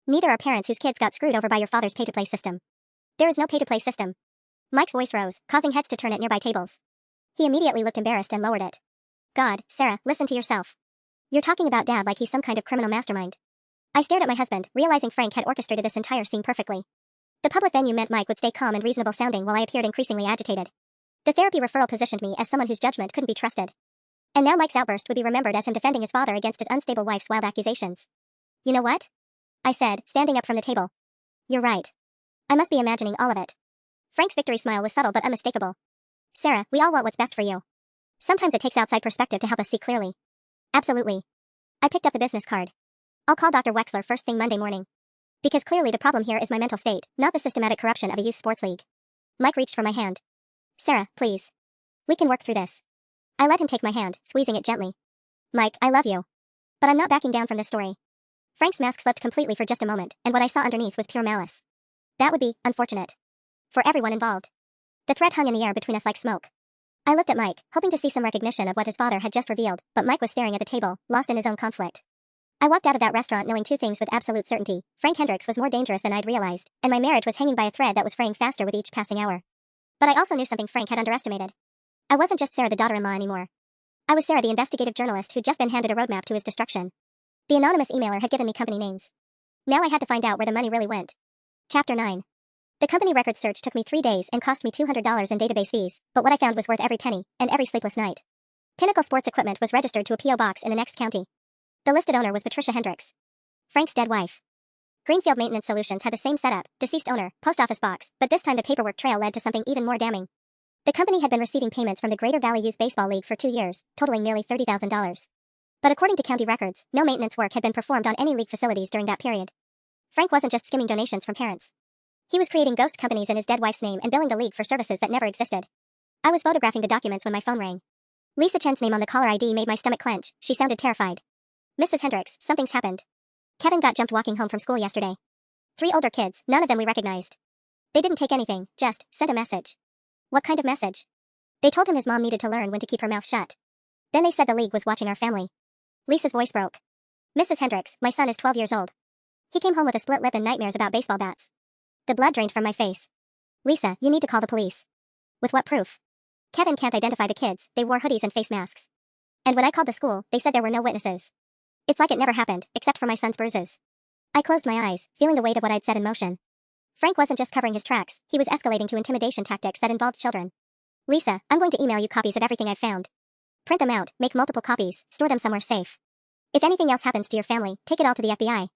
Neither are parents whose kids got screwed over by your father's pay-to-play system. There is no pay-to-play system. Mike's voice rose, causing heads to turn at nearby tables. He immediately looked embarrassed and lowered it. God, Sarah, listen to yourself. You're talking about Dad like he's some kind of criminal mastermind. I stared at my husband, realizing Frank had orchestrated this entire scene perfectly. The public venue meant Mike would stay calm and reasonable sounding while I appeared increasingly agitated. The therapy referral positioned me as someone whose judgment couldn't be trusted. And now Mike's outburst would be remembered as him defending his father against his unstable wife's wild accusations. You know what? I said, standing up from the table. You're right. I must be imagining all of it. Frank's victory smile was subtle but unmistakable. Sarah, we all want what's best for you. Sometimes it takes outside perspective to help us see clearly. Absolutely. I picked up the business card. I'll call Dr. Wexler first thing Monday morning. Because clearly the problem here is my mental state, not the systematic corruption of a youth sports league. Mike reached for my hand. Sarah, please. We can work through this. I let him take my hand, squeezing it gently. Mike, I love you. But I'm not backing down from this story. Frank's mask slipped completely for just a moment, and what I saw underneath was pure malice. That would be unfortunate. For everyone involved. The threat hung in the air between us like smoke. I looked at Mike, hoping to see some recognition of what his father had just revealed, but Mike was staring at the table, lost in his own conflict. I walked out of that restaurant knowing two things with absolute certainty. Frank Hendricks was more dangerous than I'd realized, and my marriage was hanging by a thread that was fraying faster with each passing hour. But I also knew something Frank had underestimated. I wasn't just Sarah the daughter-in-law anymore. I was Sarah the investigative journalist who'd just been handed a roadmap to his destruction. The anonymous emailer had given me company names. Now I had to find out where the money really went. Chapter 9. The company records search took me 3 days and cost me $200 in database fees, but what I found was worth every penny, and every sleepless night. Pinnacle Sports Equipment was registered to a P.O. box in the next county. The listed owner was Patricia Hendricks, Frank's dead wife. Greenfield Maintenance Solutions had the same setup, deceased owner, post office box, but this time the paperwork trail led to something even more damning. The company had been receiving payments from the Greater Valley Youth Baseball League for 2 years, totaling nearly $30,000. But according to county records, no maintenance work had been performed on any league facilities during that period. Frank wasn't just skimming donations from parents. He was creating ghost companies in his dead wife's name and billing the league for services that never existed. I was photographing the documents when my phone rang. Lisa Chen's name on the caller ID made my stomach clench. She sounded terrified. Mrs. Hendricks, something's happened. Kevin got jumped walking home from school yesterday. 3 older kids, none of them we recognized. They didn't take anything, just sent a message. What kind of message? They told him his mom needed to learn when to keep her mouth shut. Then they said the league was watching our family. Lisa's voice broke. Mrs. Hendricks, my son is 12 years old. He came home with a split lip and nightmares about baseball bats. The blood drained from my face. Lisa, you need to call the police. With what proof? Kevin can't identify the kids, they wore hoodies and face masks. And when I called the school, they said there were no witnesses. It's like it never happened, except for my son's bruises. I closed my eyes, feeling the weight of what I'd set in motion. Frank wasn't just covering his tracks, he was escalating to intimidation tactics that involved children. Lisa, I'm going to email you copies of everything I've found. Print them out, make multiple copies, store them somewhere safe. If anything else happens to your family, take it all to the FBI.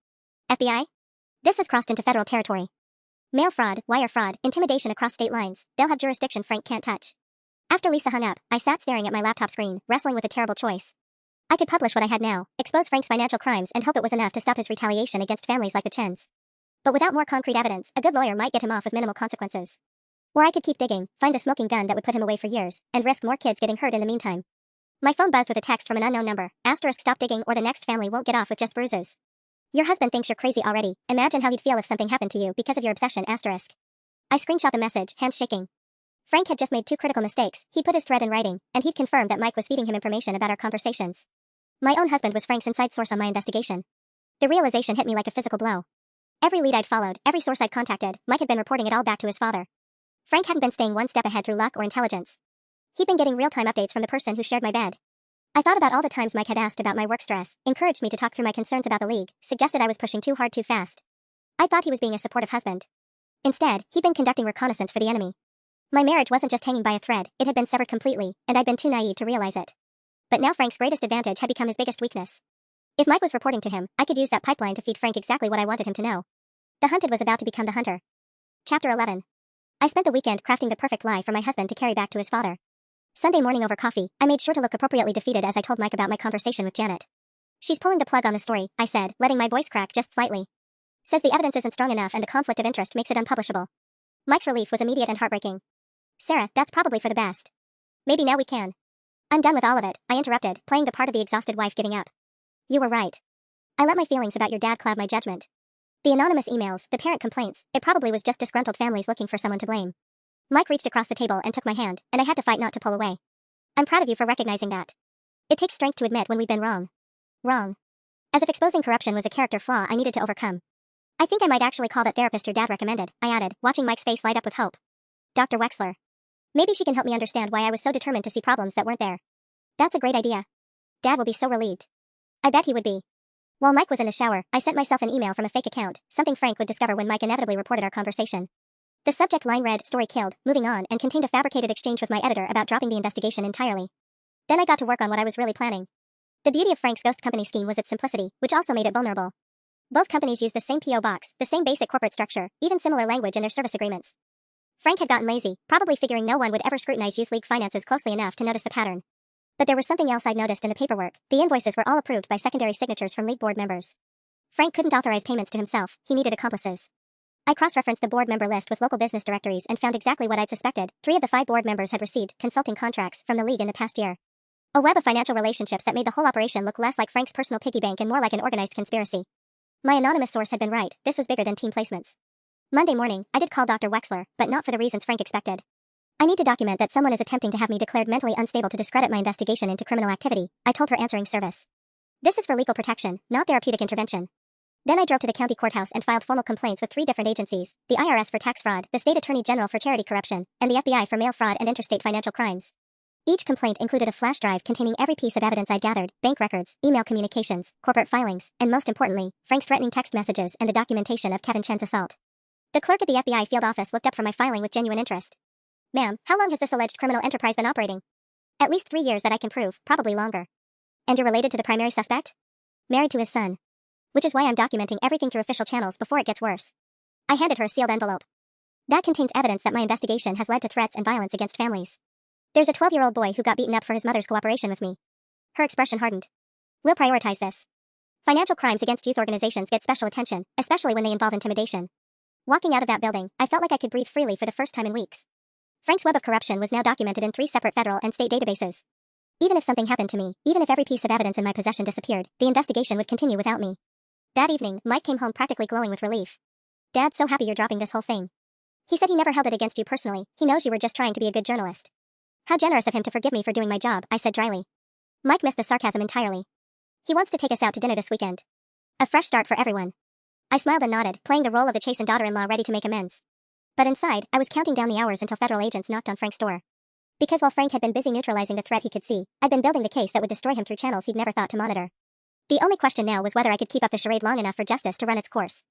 FBI? This has crossed into federal territory. Mail fraud, wire fraud, intimidation across state lines, they'll have jurisdiction Frank can't touch. After Lisa hung up, I sat staring at my laptop screen, wrestling with a terrible choice. I could publish what I had now, expose Frank's financial crimes and hope it was enough to stop his retaliation against families like the Chens. But without more concrete evidence, a good lawyer might get him off with minimal consequences. Or I could keep digging, find the smoking gun that would put him away for years, and risk more kids getting hurt in the meantime. My phone buzzed with a text from an unknown number, *, stop digging or the next family won't get off with just bruises. Your husband thinks you're crazy already, imagine how he'd feel if something happened to you because of your obsession, *. I screenshot the message, hands shaking. Frank had just made 2 critical mistakes, he'd put his threat in writing, and he'd confirmed that Mike was feeding him information about our conversations. My own husband was Frank's inside source on my investigation. The realization hit me like a physical blow. Every lead I'd followed, every source I'd contacted, Mike had been reporting it all back to his father. Frank hadn't been staying one step ahead through luck or intelligence. He'd been getting real-time updates from the person who shared my bed. I thought about all the times Mike had asked about my work stress, encouraged me to talk through my concerns about the league, suggested I was pushing too hard too fast. I thought he was being a supportive husband. Instead, he'd been conducting reconnaissance for the enemy. My marriage wasn't just hanging by a thread, it had been severed completely, and I'd been too naive to realize it. But now Frank's greatest advantage had become his biggest weakness. If Mike was reporting to him, I could use that pipeline to feed Frank exactly what I wanted him to know. The hunted was about to become the hunter. Chapter 11. I spent the weekend crafting the perfect lie for my husband to carry back to his father. Sunday morning over coffee, I made sure to look appropriately defeated as I told Mike about my conversation with Janet. She's pulling the plug on the story, I said, letting my voice crack just slightly. Says the evidence isn't strong enough and the conflict of interest makes it unpublishable. Mike's relief was immediate and heartbreaking. Sarah, that's probably for the best. Maybe now we can. I'm done with all of it, I interrupted, playing the part of the exhausted wife giving up. You were right. I let my feelings about your dad cloud my judgment. The anonymous emails, the parent complaints, it probably was just disgruntled families looking for someone to blame. Mike reached across the table and took my hand, and I had to fight not to pull away. I'm proud of you for recognizing that. It takes strength to admit when we've been wrong. Wrong. As if exposing corruption was a character flaw I needed to overcome. I think I might actually call that therapist your dad recommended, I added, watching Mike's face light up with hope. Dr. Wexler. Maybe she can help me understand why I was so determined to see problems that weren't there. That's a great idea. Dad will be so relieved. I bet he would be. While Mike was in the shower, I sent myself an email from a fake account, something Frank would discover when Mike inevitably reported our conversation. The subject line read, story killed, moving on, and contained a fabricated exchange with my editor about dropping the investigation entirely. Then I got to work on what I was really planning. The beauty of Frank's ghost company scheme was its simplicity, which also made it vulnerable. Both companies used the same P.O. box, the same basic corporate structure, even similar language in their service agreements. Frank had gotten lazy, probably figuring no one would ever scrutinize youth league finances closely enough to notice the pattern. But there was something else I'd noticed in the paperwork. The invoices were all approved by secondary signatures from league board members. Frank couldn't authorize payments to himself, he needed accomplices. I cross-referenced the board member list with local business directories and found exactly what I'd suspected. 3 of the 5 board members had received consulting contracts from the league in the past year. A web of financial relationships that made the whole operation look less like Frank's personal piggy bank and more like an organized conspiracy. My anonymous source had been right, this was bigger than team placements. Monday morning, I did call Dr. Wexler, but not for the reasons Frank expected. I need to document that someone is attempting to have me declared mentally unstable to discredit my investigation into criminal activity, I told her answering service. This is for legal protection, not therapeutic intervention. Then I drove to the county courthouse and filed formal complaints with 3 different agencies, the IRS for tax fraud, the state attorney general for charity corruption, and the FBI for mail fraud and interstate financial crimes. Each complaint included a flash drive containing every piece of evidence I'd gathered, bank records, email communications, corporate filings, and most importantly, Frank's threatening text messages and the documentation of Kevin Chen's assault. The clerk at the FBI field office looked up from my filing with genuine interest. Ma'am, how long has this alleged criminal enterprise been operating? At least 3 years that I can prove, probably longer. And you're related to the primary suspect? Married to his son. Which is why I'm documenting everything through official channels before it gets worse. I handed her a sealed envelope. That contains evidence that my investigation has led to threats and violence against families. There's a 12-year-old boy who got beaten up for his mother's cooperation with me. Her expression hardened. We'll prioritize this. Financial crimes against youth organizations get special attention, especially when they involve intimidation. Walking out of that building, I felt like I could breathe freely for the first time in weeks. Frank's web of corruption was now documented in 3 separate federal and state databases. Even if something happened to me, even if every piece of evidence in my possession disappeared, the investigation would continue without me. That evening, Mike came home practically glowing with relief. Dad's so happy you're dropping this whole thing. He said he never held it against you personally, he knows you were just trying to be a good journalist. How generous of him to forgive me for doing my job, I said dryly. Mike missed the sarcasm entirely. He wants to take us out to dinner this weekend. A fresh start for everyone. I smiled and nodded, playing the role of the chastened daughter-in-law ready to make amends. But inside, I was counting down the hours until federal agents knocked on Frank's door. Because while Frank had been busy neutralizing the threat he could see, I'd been building the case that would destroy him through channels he'd never thought to monitor. The only question now was whether I could keep up the charade long enough for justice to run its course.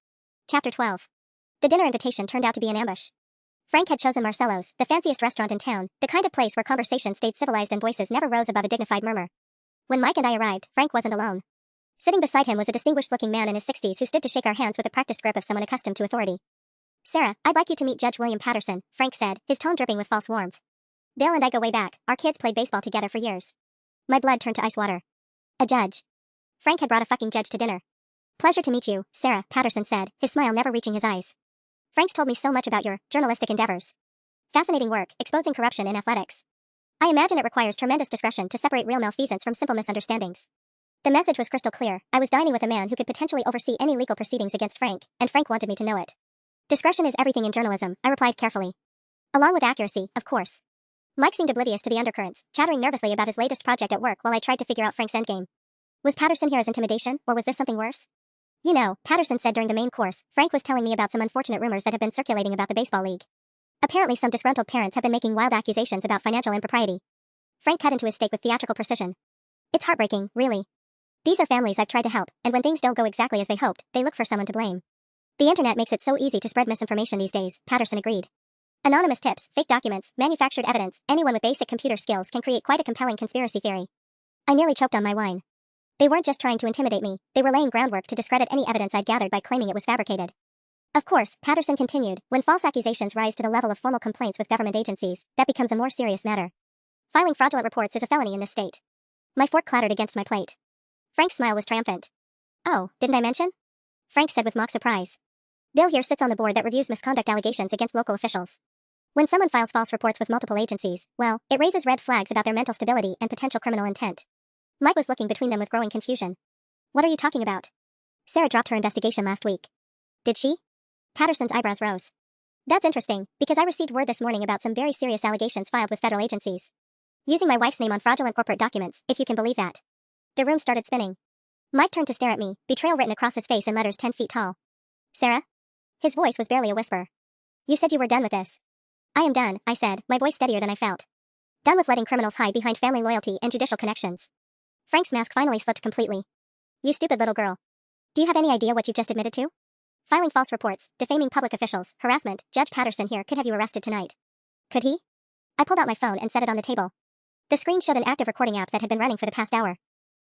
Chapter 12. The dinner invitation turned out to be an ambush. Frank had chosen Marcello's, the fanciest restaurant in town, the kind of place where conversation stayed civilized and voices never rose above a dignified murmur. When Mike and I arrived, Frank wasn't alone. Sitting beside him was a distinguished-looking man in his 60s who stood to shake our hands with the practiced grip of someone accustomed to authority. Sarah, I'd like you to meet Judge William Patterson, Frank said, his tone dripping with false warmth. Bill and I go way back, our kids played baseball together for years. My blood turned to ice water. A judge. Frank had brought a fucking judge to dinner. Pleasure to meet you, Sarah, Patterson said, his smile never reaching his eyes. Frank's told me so much about your journalistic endeavors. Fascinating work, exposing corruption in athletics. I imagine it requires tremendous discretion to separate real malfeasance from simple misunderstandings. The message was crystal clear. I was dining with a man who could potentially oversee any legal proceedings against Frank, and Frank wanted me to know it. Discretion is everything in journalism, I replied carefully. Along with accuracy, of course. Mike seemed oblivious to the undercurrents, chattering nervously about his latest project at work while I tried to figure out Frank's endgame. Was Patterson here as intimidation, or was this something worse? You know, Patterson said during the main course, Frank was telling me about some unfortunate rumors that have been circulating about the baseball league. Apparently some disgruntled parents have been making wild accusations about financial impropriety. Frank cut into his steak with theatrical precision. It's heartbreaking, really. These are families I've tried to help, and when things don't go exactly as they hoped, they look for someone to blame. The internet makes it so easy to spread misinformation these days, Patterson agreed. Anonymous tips, fake documents, manufactured evidence, anyone with basic computer skills can create quite a compelling conspiracy theory. I nearly choked on my wine. They weren't just trying to intimidate me, they were laying groundwork to discredit any evidence I'd gathered by claiming it was fabricated. Of course, Patterson continued, when false accusations rise to the level of formal complaints with government agencies, that becomes a more serious matter. Filing fraudulent reports is a felony in this state. My fork clattered against my plate. Frank's smile was triumphant. Oh, didn't I mention? Frank said with mock surprise. Bill here sits on the board that reviews misconduct allegations against local officials. When someone files false reports with multiple agencies, well, it raises red flags about their mental stability and potential criminal intent. Mike was looking between them with growing confusion. What are you talking about? Sarah dropped her investigation last week. Did she? Patterson's eyebrows rose. That's interesting, because I received word this morning about some very serious allegations filed with federal agencies. Using my wife's name on fraudulent corporate documents, if you can believe that. The room started spinning. Mike turned to stare at me, betrayal written across his face in letters 10 feet tall. Sarah? His voice was barely a whisper. You said you were done with this. I am done, I said, my voice steadier than I felt. Done with letting criminals hide behind family loyalty and judicial connections. Frank's mask finally slipped completely. You stupid little girl. Do you have any idea what you've just admitted to? Filing false reports, defaming public officials, harassment. Judge Patterson here could have you arrested tonight. Could he? I pulled out my phone and set it on the table. The screen showed an active recording app that had been running for the past hour.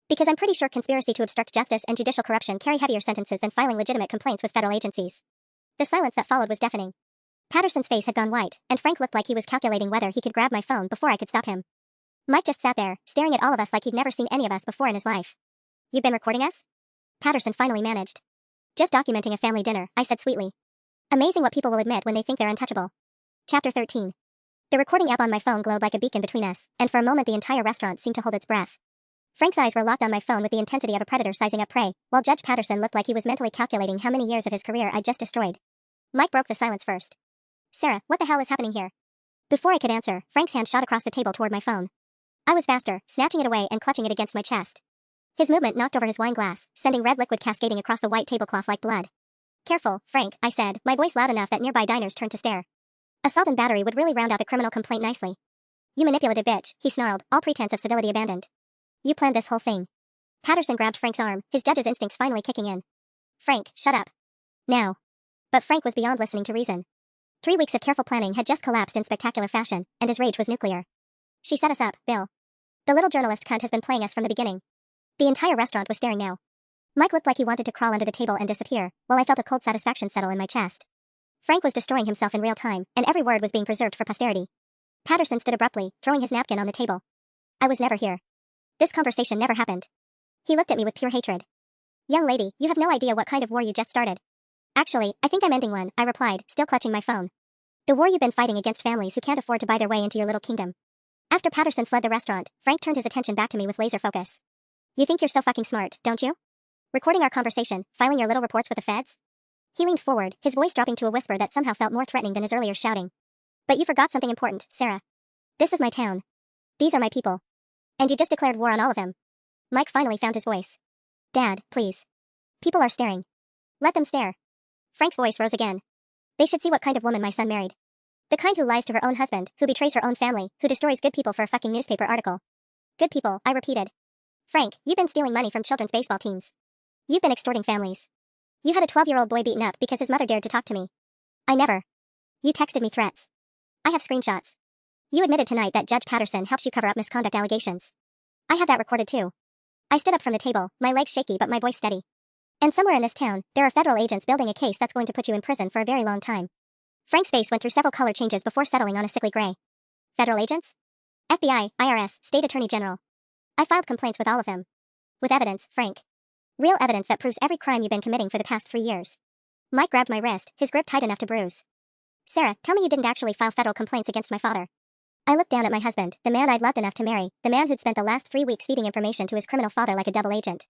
Because I'm pretty sure conspiracy to obstruct justice and judicial corruption carry heavier sentences than filing legitimate complaints with federal agencies. The silence that followed was deafening. Patterson's face had gone white, and Frank looked like he was calculating whether he could grab my phone before I could stop him. Mike just sat there, staring at all of us like he'd never seen any of us before in his life. You've been recording us? Patterson finally managed. Just documenting a family dinner, I said sweetly. Amazing what people will admit when they think they're untouchable. Chapter 13. The recording app on my phone glowed like a beacon between us, and for a moment the entire restaurant seemed to hold its breath. Frank's eyes were locked on my phone with the intensity of a predator sizing up prey, while Judge Patterson looked like he was mentally calculating how many years of his career I'd just destroyed. Mike broke the silence first. Sarah, what the hell is happening here? Before I could answer, Frank's hand shot across the table toward my phone. I was faster, snatching it away and clutching it against my chest. His movement knocked over his wine glass, sending red liquid cascading across the white tablecloth like blood. Careful, Frank, I said, my voice loud enough that nearby diners turned to stare. Assault and battery would really round out a criminal complaint nicely. You manipulative bitch, he snarled, all pretense of civility abandoned. You planned this whole thing. Patterson grabbed Frank's arm, his judge's instincts finally kicking in. Frank, shut up. Now. But Frank was beyond listening to reason. 3 weeks of careful planning had just collapsed in spectacular fashion, and his rage was nuclear. She set us up, Bill. The little journalist cunt has been playing us from the beginning. The entire restaurant was staring now. Mike looked like he wanted to crawl under the table and disappear, while I felt a cold satisfaction settle in my chest. Frank was destroying himself in real time, and every word was being preserved for posterity. Patterson stood abruptly, throwing his napkin on the table. I was never here. This conversation never happened. He looked at me with pure hatred. Young lady, you have no idea what kind of war you just started. Actually, I think I'm ending one, I replied, still clutching my phone. The war you've been fighting against families who can't afford to buy their way into your little kingdom. After Patterson fled the restaurant, Frank turned his attention back to me with laser focus. You think you're so fucking smart, don't you? Recording our conversation, filing your little reports with the feds? He leaned forward, his voice dropping to a whisper that somehow felt more threatening than his earlier shouting. But you forgot something important, Sarah. This is my town. These are my people. And you just declared war on all of them. Mike finally found his voice. Dad, please. People are staring. Let them stare. Frank's voice rose again. They should see what kind of woman my son married. The kind who lies to her own husband, who betrays her own family, who destroys good people for a fucking newspaper article. Good people, I repeated. Frank, you've been stealing money from children's baseball teams. You've been extorting families. You had a 12-year-old boy beaten up because his mother dared to talk to me. I never. You texted me threats. I have screenshots. You admitted tonight that Judge Patterson helps you cover up misconduct allegations. I have that recorded too. I stood up from the table, my legs shaky but my voice steady. And somewhere in this town, there are federal agents building a case that's going to put you in prison for a very long time. Frank's face went through several color changes before settling on a sickly gray. Federal agents? FBI, IRS, State Attorney General. I filed complaints with all of them. With evidence, Frank. Real evidence that proves every crime you've been committing for the past 3 years. Mike grabbed my wrist, his grip tight enough to bruise. Sarah, tell me you didn't actually file federal complaints against my father. I looked down at my husband, the man I'd loved enough to marry, the man who'd spent the last 3 weeks feeding information to his criminal father like a double agent.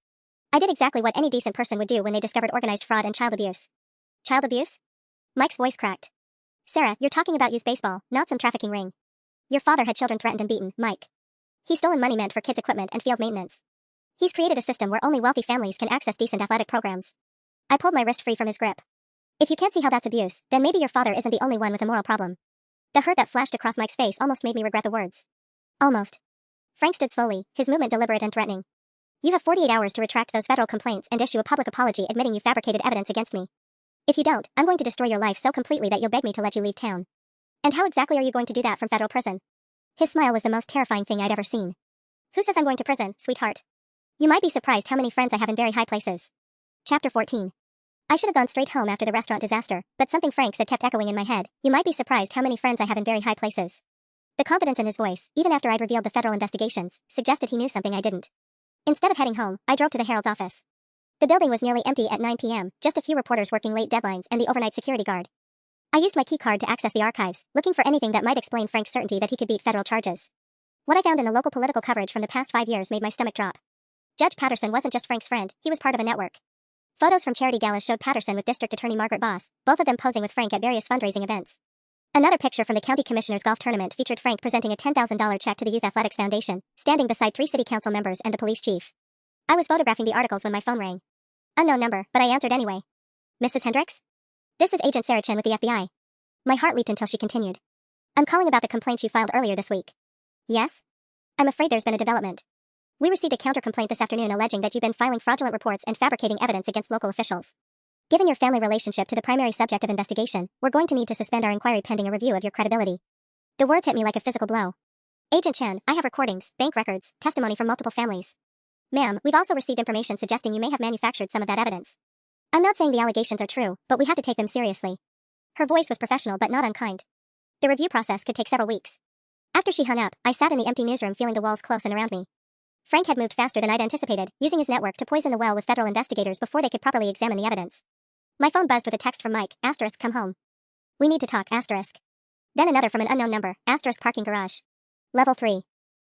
I did exactly what any decent person would do when they discovered organized fraud and child abuse. Child abuse? Mike's voice cracked. Sarah, you're talking about youth baseball, not some trafficking ring. Your father had children threatened and beaten, Mike. He's stolen money meant for kids' equipment and field maintenance. He's created a system where only wealthy families can access decent athletic programs. I pulled my wrist free from his grip. If you can't see how that's abuse, then maybe your father isn't the only one with a moral problem. The hurt that flashed across Mike's face almost made me regret the words. Almost. Frank stood slowly, his movement deliberate and threatening. You have 48 hours to retract those federal complaints and issue a public apology admitting you fabricated evidence against me. If you don't, I'm going to destroy your life so completely that you'll beg me to let you leave town. And how exactly are you going to do that from federal prison? His smile was the most terrifying thing I'd ever seen. Who says I'm going to prison, sweetheart? You might be surprised how many friends I have in very high places. Chapter 14. I should have gone straight home after the restaurant disaster, but something Frank said kept echoing in my head. You might be surprised how many friends I have in very high places. The confidence in his voice, even after I'd revealed the federal investigations, suggested he knew something I didn't. Instead of heading home, I drove to the Herald's office. The building was nearly empty at 9 p.m., just a few reporters working late deadlines and the overnight security guard. I used my key card to access the archives, looking for anything that might explain Frank's certainty that he could beat federal charges. What I found in the local political coverage from the past 5 years made my stomach drop. Judge Patterson wasn't just Frank's friend, he was part of a network. Photos from charity galas showed Patterson with District Attorney Margaret Boss, both of them posing with Frank at various fundraising events. Another picture from the County Commissioner's Golf Tournament featured Frank presenting a $10,000 check to the Youth Athletics Foundation, standing beside 3 city council members and the police chief. I was photographing the articles when my phone rang. Unknown number, but I answered anyway. Mrs. Hendricks? This is Agent Sarah Chen with the FBI. My heart leaped until she continued. I'm calling about the complaint you filed earlier this week. Yes? I'm afraid there's been a development. We received a counter-complaint this afternoon alleging that you've been filing fraudulent reports and fabricating evidence against local officials. Given your family relationship to the primary subject of investigation, we're going to need to suspend our inquiry pending a review of your credibility. The words hit me like a physical blow. Agent Chen, I have recordings, bank records, testimony from multiple families. Ma'am, we've also received information suggesting you may have manufactured some of that evidence. I'm not saying the allegations are true, but we have to take them seriously. Her voice was professional but not unkind. The review process could take several weeks. After she hung up, I sat in the empty newsroom feeling the walls close in around me. Frank had moved faster than I'd anticipated, using his network to poison the well with federal investigators before they could properly examine the evidence. My phone buzzed with a text from Mike, *, come home. We need to talk, *. Then another from an unknown number, *, parking garage. Level 3.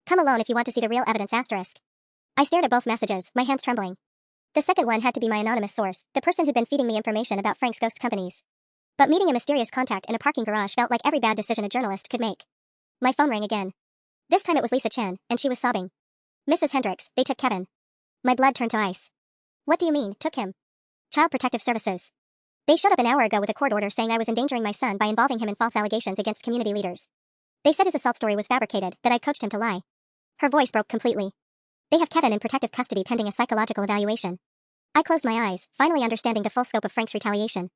Come alone if you want to see the real evidence, *. I stared at both messages, my hands trembling. The second one had to be my anonymous source, the person who'd been feeding me information about Frank's ghost companies. But meeting a mysterious contact in a parking garage felt like every bad decision a journalist could make. My phone rang again. This time it was Lisa Chen, and she was sobbing. Mrs. Hendricks, they took Kevin. My blood turned to ice. What do you mean, took him? Child Protective Services. They showed up an hour ago with a court order saying I was endangering my son by involving him in false allegations against community leaders. They said his assault story was fabricated, that I coached him to lie. Her voice broke completely. They have Kevin in protective custody pending a psychological evaluation. I closed my eyes, finally understanding the full scope of Frank's retaliation.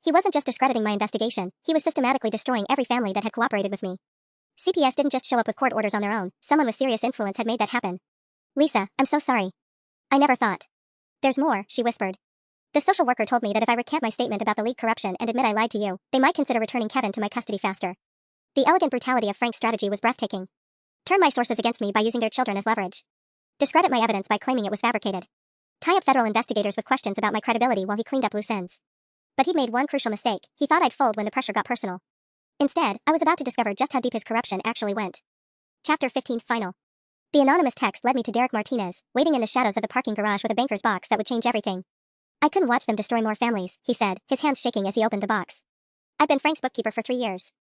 He wasn't just discrediting my investigation, he was systematically destroying every family that had cooperated with me. CPS didn't just show up with court orders on their own, someone with serious influence had made that happen. Lisa, I'm so sorry. I never thought. There's more, she whispered. The social worker told me that if I recant my statement about the league corruption and admit I lied to you, they might consider returning Kevin to my custody faster. The elegant brutality of Frank's strategy was breathtaking. Turn my sources against me by using their children as leverage. Discredit my evidence by claiming it was fabricated. Tie up federal investigators with questions about my credibility while he cleaned up loose ends. But he'd made one crucial mistake. He thought I'd fold when the pressure got personal. Instead, I was about to discover just how deep his corruption actually went. Chapter 15 Final. The anonymous text led me to Derek Martinez, waiting in the shadows of the parking garage with a banker's box that would change everything. I couldn't watch them destroy more families, he said, his hands shaking as he opened the box. I'd been Frank's bookkeeper for 3 years.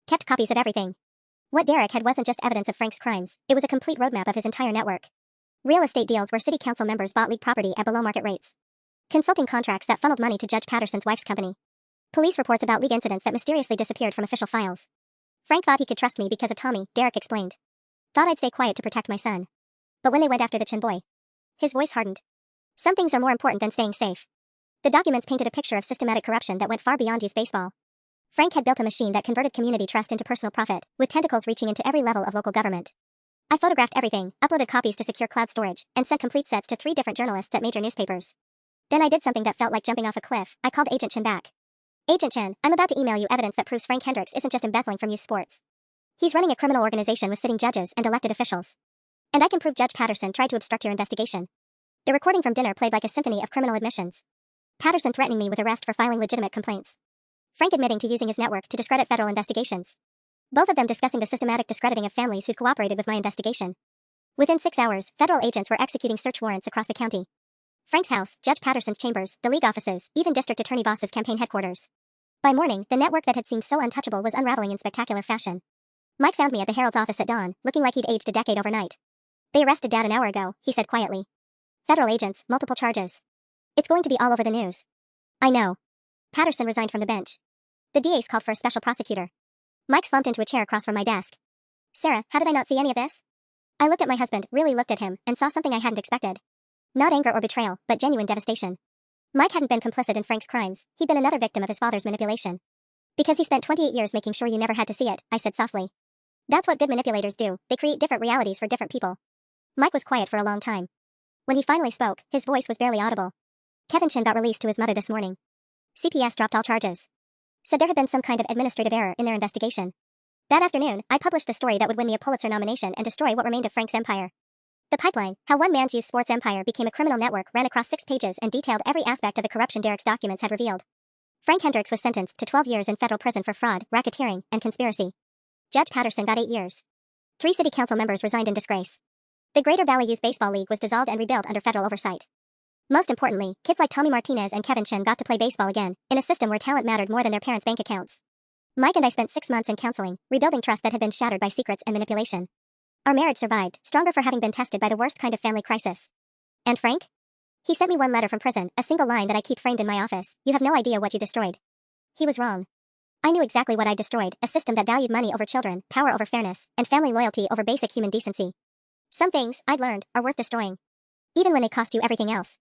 Kept copies of everything. What Derek had wasn't just evidence of Frank's crimes, it was a complete roadmap of his entire network. Real estate deals where city council members bought league property at below market rates. Consulting contracts that funneled money to Judge Patterson's wife's company. Police reports about league incidents that mysteriously disappeared from official files. Frank thought he could trust me because of Tommy, Derek explained. Thought I'd stay quiet to protect my son. But when they went after the Chin boy, his voice hardened. Some things are more important than staying safe. The documents painted a picture of systematic corruption that went far beyond youth baseball. Frank had built a machine that converted community trust into personal profit, with tentacles reaching into every level of local government. I photographed everything, uploaded copies to secure cloud storage, and sent complete sets to 3 different journalists at major newspapers. Then I did something that felt like jumping off a cliff. I called Agent Chen back. Agent Chen, I'm about to email you evidence that proves Frank Hendricks isn't just embezzling from youth sports. He's running a criminal organization with sitting judges and elected officials. And I can prove Judge Patterson tried to obstruct your investigation. The recording from dinner played like a symphony of criminal admissions. Patterson threatening me with arrest for filing legitimate complaints. Frank admitting to using his network to discredit federal investigations. Both of them discussing the systematic discrediting of families who'd cooperated with my investigation. Within 6 hours, federal agents were executing search warrants across the county. Frank's house, Judge Patterson's chambers, the league offices, even District Attorney Voss's campaign headquarters. By morning, the network that had seemed so untouchable was unraveling in spectacular fashion. Mike found me at the Herald's office at dawn, looking like he'd aged a decade overnight. They arrested Dad an hour ago, he said quietly. Federal agents, multiple charges. It's going to be all over the news. I know. Patterson resigned from the bench. The DA's called for a special prosecutor. Mike slumped into a chair across from my desk. Sarah, how did I not see any of this? I looked at my husband, really looked at him, and saw something I hadn't expected. Not anger or betrayal, but genuine devastation. Mike hadn't been complicit in Frank's crimes, he'd been another victim of his father's manipulation. Because he spent 28 years making sure you never had to see it, I said softly. That's what good manipulators do, they create different realities for different people. Mike was quiet for a long time. When he finally spoke, his voice was barely audible. Kevin Chin got released to his mother this morning. CPS dropped all charges. Said there had been some kind of administrative error in their investigation. That afternoon, I published the story that would win me a Pulitzer nomination and destroy what remained of Frank's empire. The pipeline, how one man's youth sports empire became a criminal network, ran across 6 pages and detailed every aspect of the corruption Derek's documents had revealed. Frank Hendricks was sentenced to 12 years in federal prison for fraud, racketeering, and conspiracy. Judge Patterson got 8 years. 3 city council members resigned in disgrace. The Greater Valley Youth Baseball League was dissolved and rebuilt under federal oversight. Most importantly, kids like Tommy Martinez and Kevin Shin got to play baseball again, in a system where talent mattered more than their parents' bank accounts. Mike and I spent 6 months in counseling, rebuilding trust that had been shattered by secrets and manipulation. Our marriage survived, stronger for having been tested by the worst kind of family crisis. And Frank? He sent me one letter from prison, a single line that I keep framed in my office: "You have no idea what you destroyed." He was wrong. I knew exactly what I destroyed: a system that valued money over children, power over fairness, and family loyalty over basic human decency. Some things, I'd learned, are worth destroying, even when they cost you everything else.